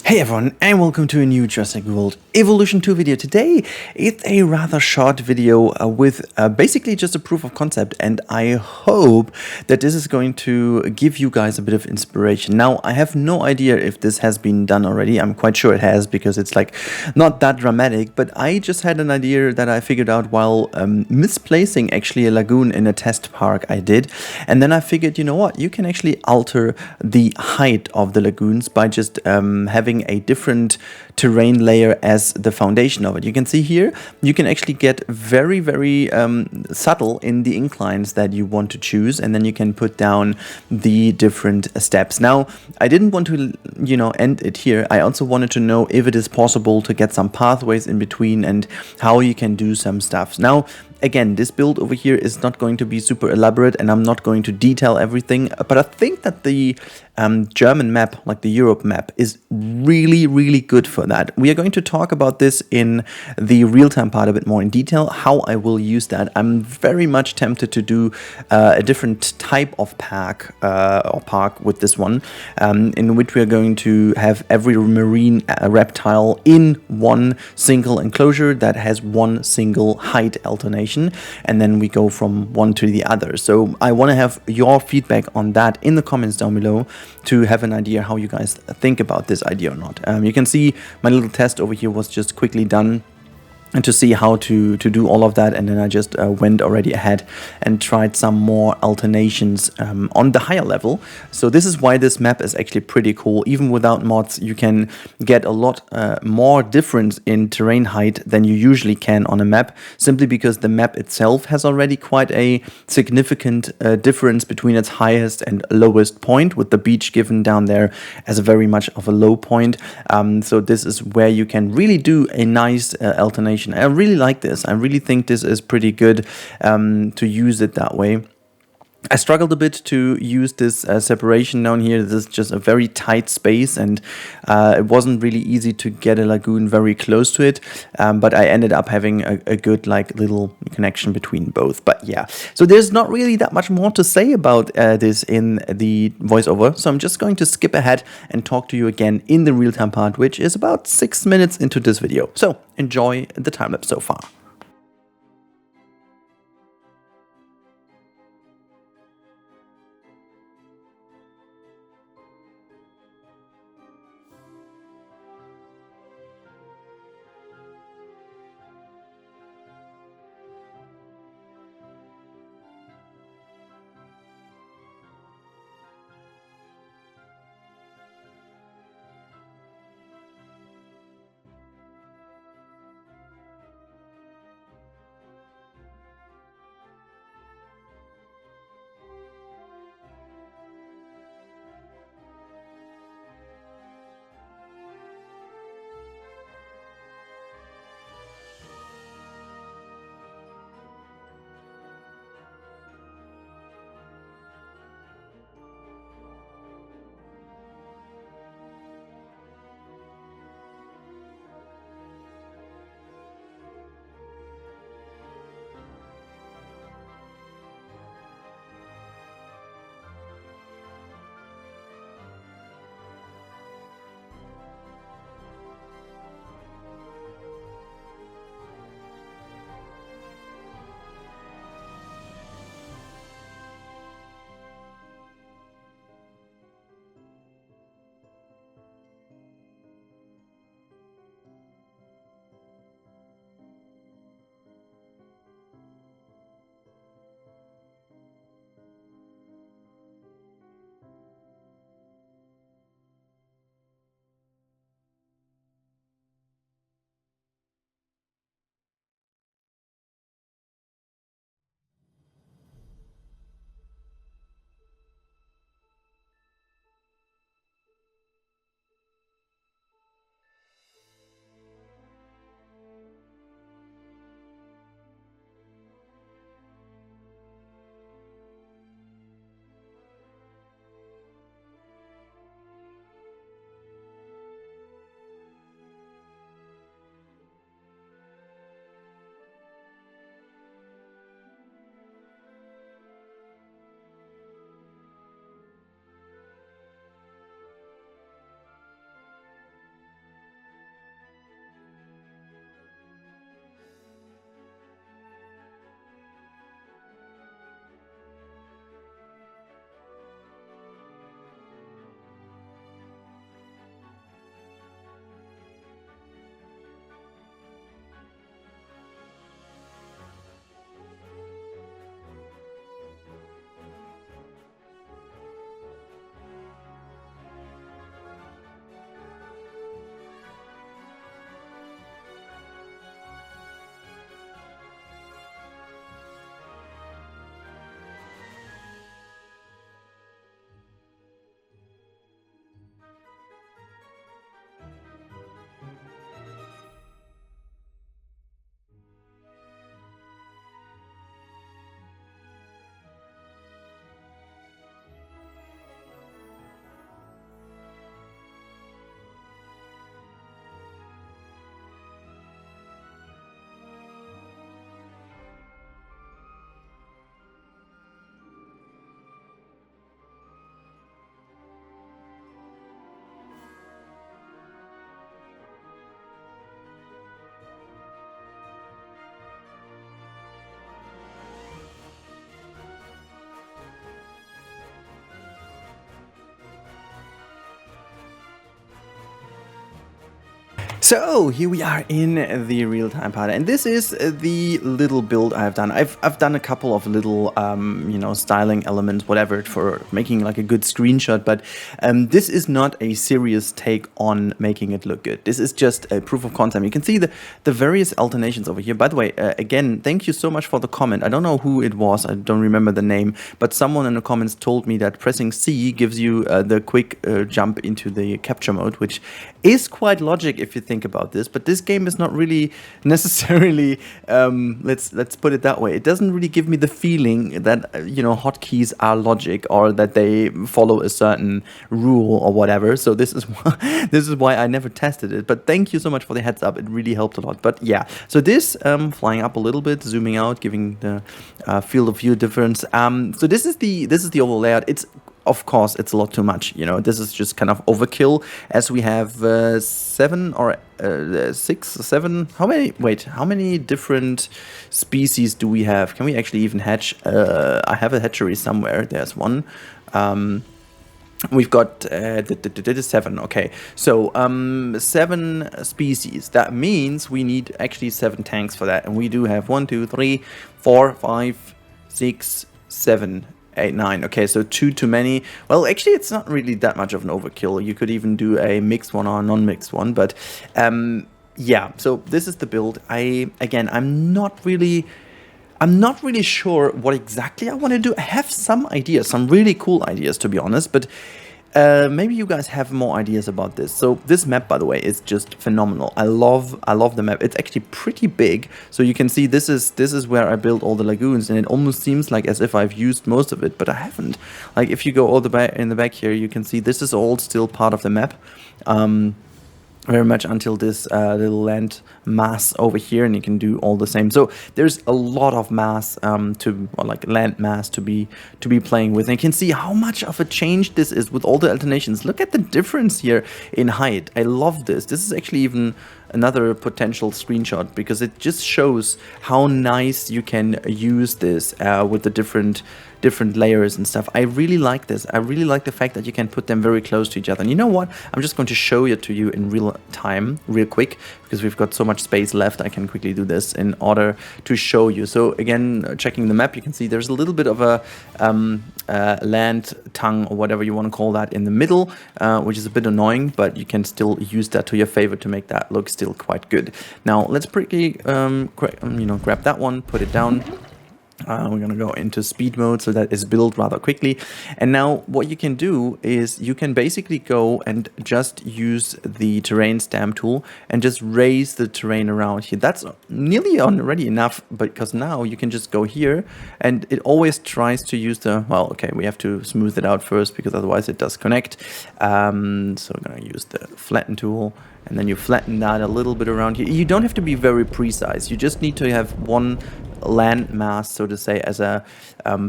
Hey everyone, and welcome to a new Jurassic World Evolution 2 video. Today, it's a rather short video with basically just a proof of concept, and I hope that this is going to give you guys a bit of inspiration. Now, I have no idea if this has been done already. I'm quite sure it has, because it's like not that dramatic, but I just had an idea that I figured out while misplacing actually a lagoon in a test park I did. And then I figured, you know what, you can actually alter the height of the lagoons by just having a different terrain layer as the foundation of it. You can see here, you can actually get very subtle in the inclines that you want to choose, and then you can put down the different steps. Now, I didn't want to, end it here. I also wanted to know if it is possible to get some pathways in between and how you can do some stuff. Now, again, this build over here is not going to be super elaborate, and I'm not going to detail everything, but I think that the German map, like the Europe map, is really good for that. We are going to talk about this in the real-time part a bit more in detail, how I will use that. I'm very much tempted to do a different type of park with this one, in which we are going to have every marine reptile in one single enclosure that has one single height alternation, and then we go from one to the other. So I want to have your feedback on that in the comments down below to have an idea how you guys think about this idea or not. You can see my little test over here was just quickly done, and to see how to do all of that, and then I just went already ahead and tried some more alternations on the higher level. So this is why this map is actually pretty cool. Even without mods, you can get a lot more difference in terrain height than you usually can on a map, simply because the map itself has already quite a significant difference between its highest and lowest point, with the beach given down there as a very much of a low point. So this is where you can really do a nice alternation. I really like this. I really think this is pretty good to use it that way. I struggled a bit to use this separation down here. This is just a very tight space, and it wasn't really easy to get a lagoon very close to it, but I ended up having a good little connection between both. But yeah, so there's not really that much more to say about this in the voiceover, so I'm just going to skip ahead and talk to you again in the real-time part, which is about 6 minutes into this video. So enjoy the time-lapse so far. So here we are in the real-time part, and this is the little build I've done. I've done a couple of little, you know, styling elements, whatever, for making like a good screenshot, but this is not a serious take on making it look good. This is just a proof of concept. You can see the various alternations over here. By the way, again, thank you so much for the comment. I don't know who it was, I don't remember the name, but someone in the comments told me that pressing C gives you the quick jump into the capture mode, which is quite logic if you think about this, but this game is not really necessarily, let's put it that way. It doesn't really give me the feeling that, you know, hotkeys are logic or that they follow a certain rule or whatever. So this is why, this is why I never tested it. But thank you so much for the heads up. It really helped a lot. But yeah, so this flying up a little bit, zooming out, giving the field of view difference. So this is the overall layout. Of course, it's a lot too much, you know, this is just kind of overkill, as we have 7 or 6, 7, how many different species do we have? Can we actually even hatch? I have a hatchery somewhere, there's one. We've got 7, okay, so 7 species. That means we need actually 7 tanks for that, and we do have 1, 2, 3, 4, 5, 6, 7, 8, 9. Okay, so 2 too many. Well, actually, it's not really that much of an overkill. You could even do a mixed one or a non-mixed one. But yeah, so this is the build. I'm not really sure what exactly I want to do. I have some ideas, some really cool ideas, to be honest. But maybe you guys have more ideas about this. So this map, by the way, is just phenomenal. I love the map. It's actually pretty big. So you can see this is where I built all the lagoons, and it almost seems like as if I've used most of it, but I haven't. Like if you go all the back in the back here, you can see this is all still part of the map. Very much until this little land mass over here, and you can do all the same. So there's a lot of mass like land mass to be playing with, and you can see how much of a change this is with all the alternations. Look at the difference here in height. I love this. This is actually even another potential screenshot, because it just shows how nice you can use this with the different layers and stuff. I really like this. I really like the fact that you can put them very close to each other. And you know what? I'm just going to show it to you in real time, real quick, because we've got so much space left. I can quickly do this in order to show you. So again, checking the map, you can see there's a little bit of a land tongue or whatever you want to call that in the middle, which is a bit annoying, but you can still use that to your favor to make that look still quite good. Now let's pretty grab that one, put it down. We're gonna go into speed mode, so that is built rather quickly. And now what you can do is you can basically go and just use the terrain stamp tool and just raise the terrain around here. That's nearly already enough, because now you can just go here, and it always tries to use the, well, okay, we have to smooth it out first, because otherwise it does connect. So I'm gonna use the flatten tool, and then you flatten that a little bit around here. You don't have to be very precise. You just need to have one land mass, so to say, as a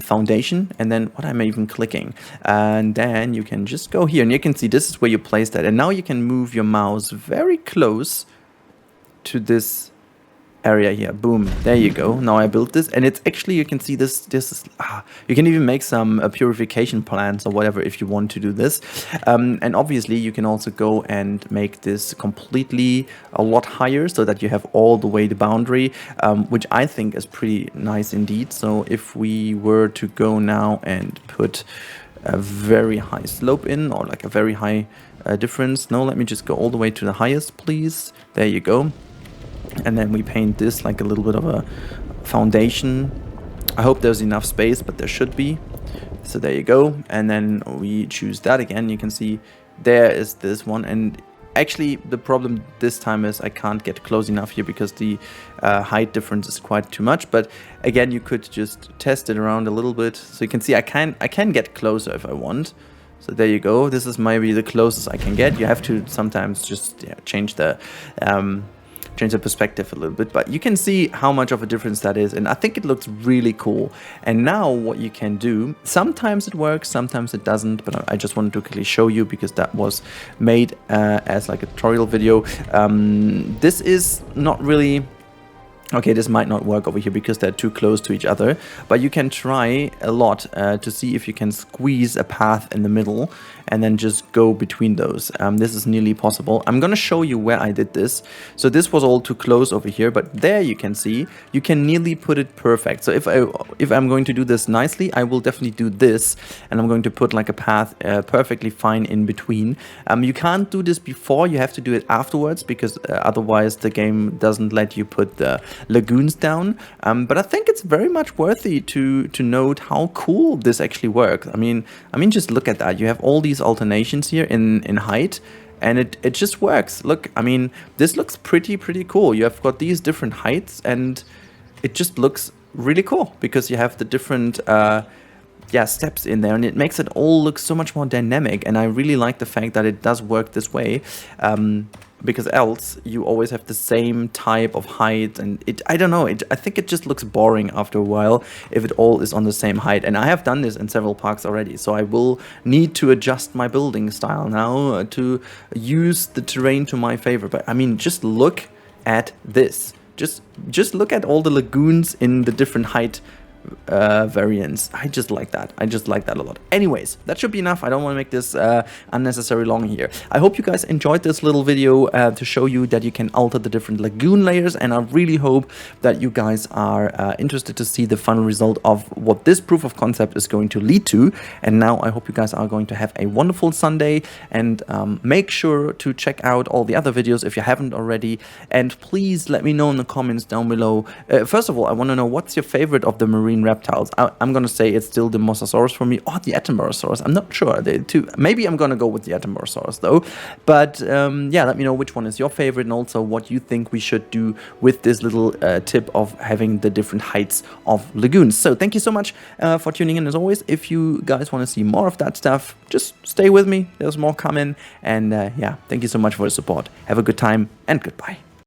foundation. And then what am I even clicking? And then you can just go here, and you can see this is where you place that. And now you can move your mouse very close to this area here. Boom, there you go. Now I built this, and it's actually, you can see this is, you can even make some purification plants or whatever if you want to do this. And obviously you can also go and make this completely a lot higher, so that you have all the way the boundary, which I think is pretty nice indeed. So if we were to go now and put a very high slope in, or like a very high difference, no, let me just go all the way to the highest, please. There you go. And then we paint this like a little bit of a foundation. I hope there's enough space, but there should be. So there you go. And then we choose that again. You can see there is this one. And actually the problem this time is I can't get close enough here, because the height difference is quite too much. But again, you could just test it around a little bit. So you can see I can get closer if I want. So there you go. This is maybe the closest I can get. You have to sometimes just change the perspective a little bit, but you can see how much of a difference that is, and I think it looks really cool. And now what you can do, sometimes it works, sometimes it doesn't, but I just wanted to quickly show you, because that was made as like a tutorial video. This is not really Okay, this might not work over here because they're too close to each other, but you can try a lot to see if you can squeeze a path in the middle, and then just go between those. This is nearly possible. I'm gonna show you where I did this. So this was all too close over here, but there you can see, you can nearly put it perfect. So if I'm going to do this nicely, I will definitely do this, and I'm going to put like a path perfectly fine in between. You can't do this before, you have to do it afterwards, because otherwise the game doesn't let you put the lagoons down. But I think it's very much worthy to note how cool this actually works. I mean, just look at that. You have all these alternations here in height, and it just works. Look, I mean, this looks pretty cool. You have got these different heights, and it just looks really cool because you have the different steps in there, and it makes it all look so much more dynamic. And I really like the fact that it does work this way, because else you always have the same type of height, and I don't know, I think it just looks boring after a while if it all is on the same height. And I have done this in several parks already, so I will need to adjust my building style now to use the terrain to my favor. But I mean, just look at this. Just look at all the lagoons in the different height variants. I just like that. I just like that a lot. Anyways, that should be enough. I don't want to make this unnecessarily long here. I hope you guys enjoyed this little video to show you that you can alter the different lagoon layers, and I really hope that you guys are interested to see the final result of what this proof of concept is going to lead to. And now I hope you guys are going to have a wonderful Sunday, and make sure to check out all the other videos if you haven't already, and please let me know in the comments down below. First of all, I want to know, what's your favorite of the marine reptiles? I'm gonna say it's still the Mosasaurus for me, or the Epedemic. I'm not sure. Maybe I'm gonna go with the Epedemic though. But yeah, let me know which one is your favorite, and also what you think we should do with this little tip of having the different heights of lagoons. So thank you so much for tuning in as always. If you guys want to see more of that stuff, just stay with me. There's more coming. And yeah, thank you so much for the support. Have a good time, and goodbye.